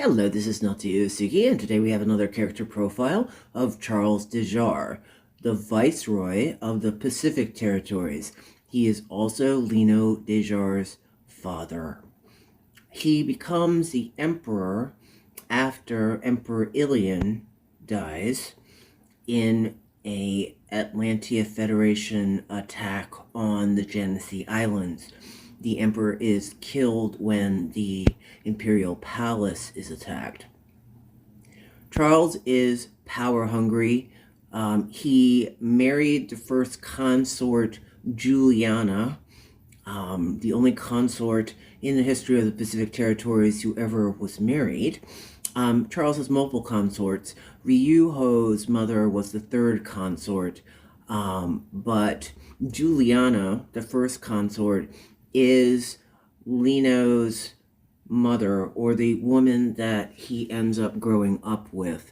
Hello, this is Natsuya Uesugi, and today we have another character profile of Charles Dejarre, the Viceroy of the Pacific Territories. He is also Lino Dejarre's father. He becomes the Emperor after Emperor Ilion dies in a Atlantia Federation attack on the Genesee Islands. The Emperor is killed when the Imperial Palace is attacked. Charles is power-hungry. He married the first consort, Juliana, the only consort in the history of the Pacific Territories who ever was married. Charles has multiple consorts. Ryuho's mother was the third consort, but Juliana, the first consort, is Lino's mother, or the woman that he ends up growing up with.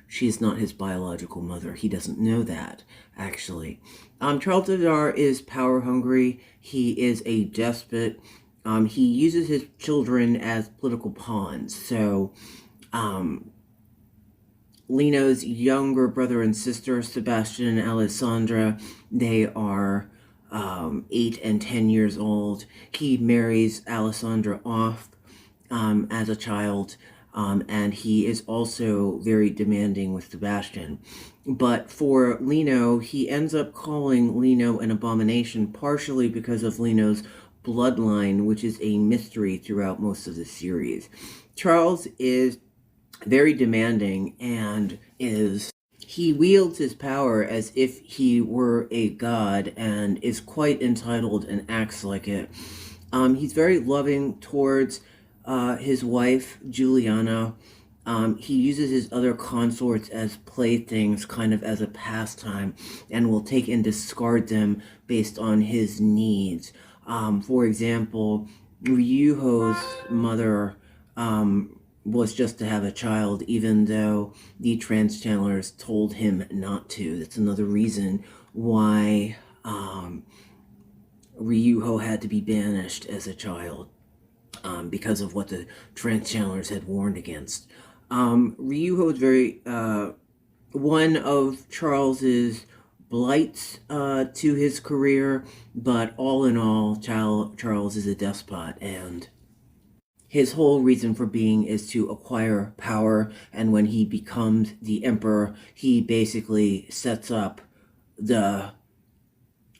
She's not his biological mother. He doesn't know that, actually. Charles Dejarre is power-hungry. He is a despot. He uses his children as political pawns. So, Lino's younger brother and sister, Sebastian and Alessandra, they are 8 and 10 years old. He marries Alessandra off as a child, and he is also very demanding with Sebastian. But for Lino, he ends up calling Lino an abomination, partially because of Lino's bloodline, which is a mystery throughout most of the series. Charles is very demanding and he wields his power as if he were a god and is quite entitled and acts like it. He's very loving towards his wife, Juliana. He uses his other consorts as playthings, kind of as a pastime, and will take and discard them based on his needs. For example, Ryuho's mother was just to have a child, even though the trans-channelers told him not to. That's another reason why Ryuho had to be banished as a child, because of what the trans-channelers had warned against. Ryuho is very one of Charles's blights to his career, but all in all, Charles is a despot, and his whole reason for being is to acquire power, and when he becomes the emperor, he basically sets up the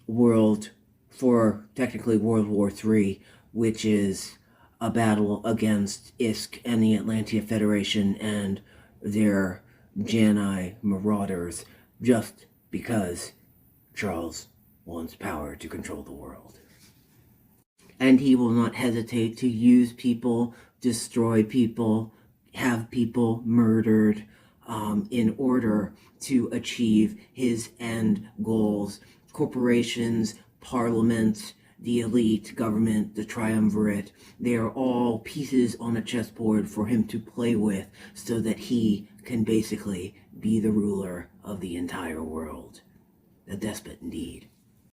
world for, technically, World War III, which is a battle against Isk and the Atlantia Federation and their Janai marauders, just because Charles wants power to control the world. And he will not hesitate to use people, destroy people, have people murdered in order to achieve his end goals. Corporations, parliament, the elite, government, the triumvirate, they are all pieces on a chessboard for him to play with so that he can basically be the ruler of the entire world. A despot indeed.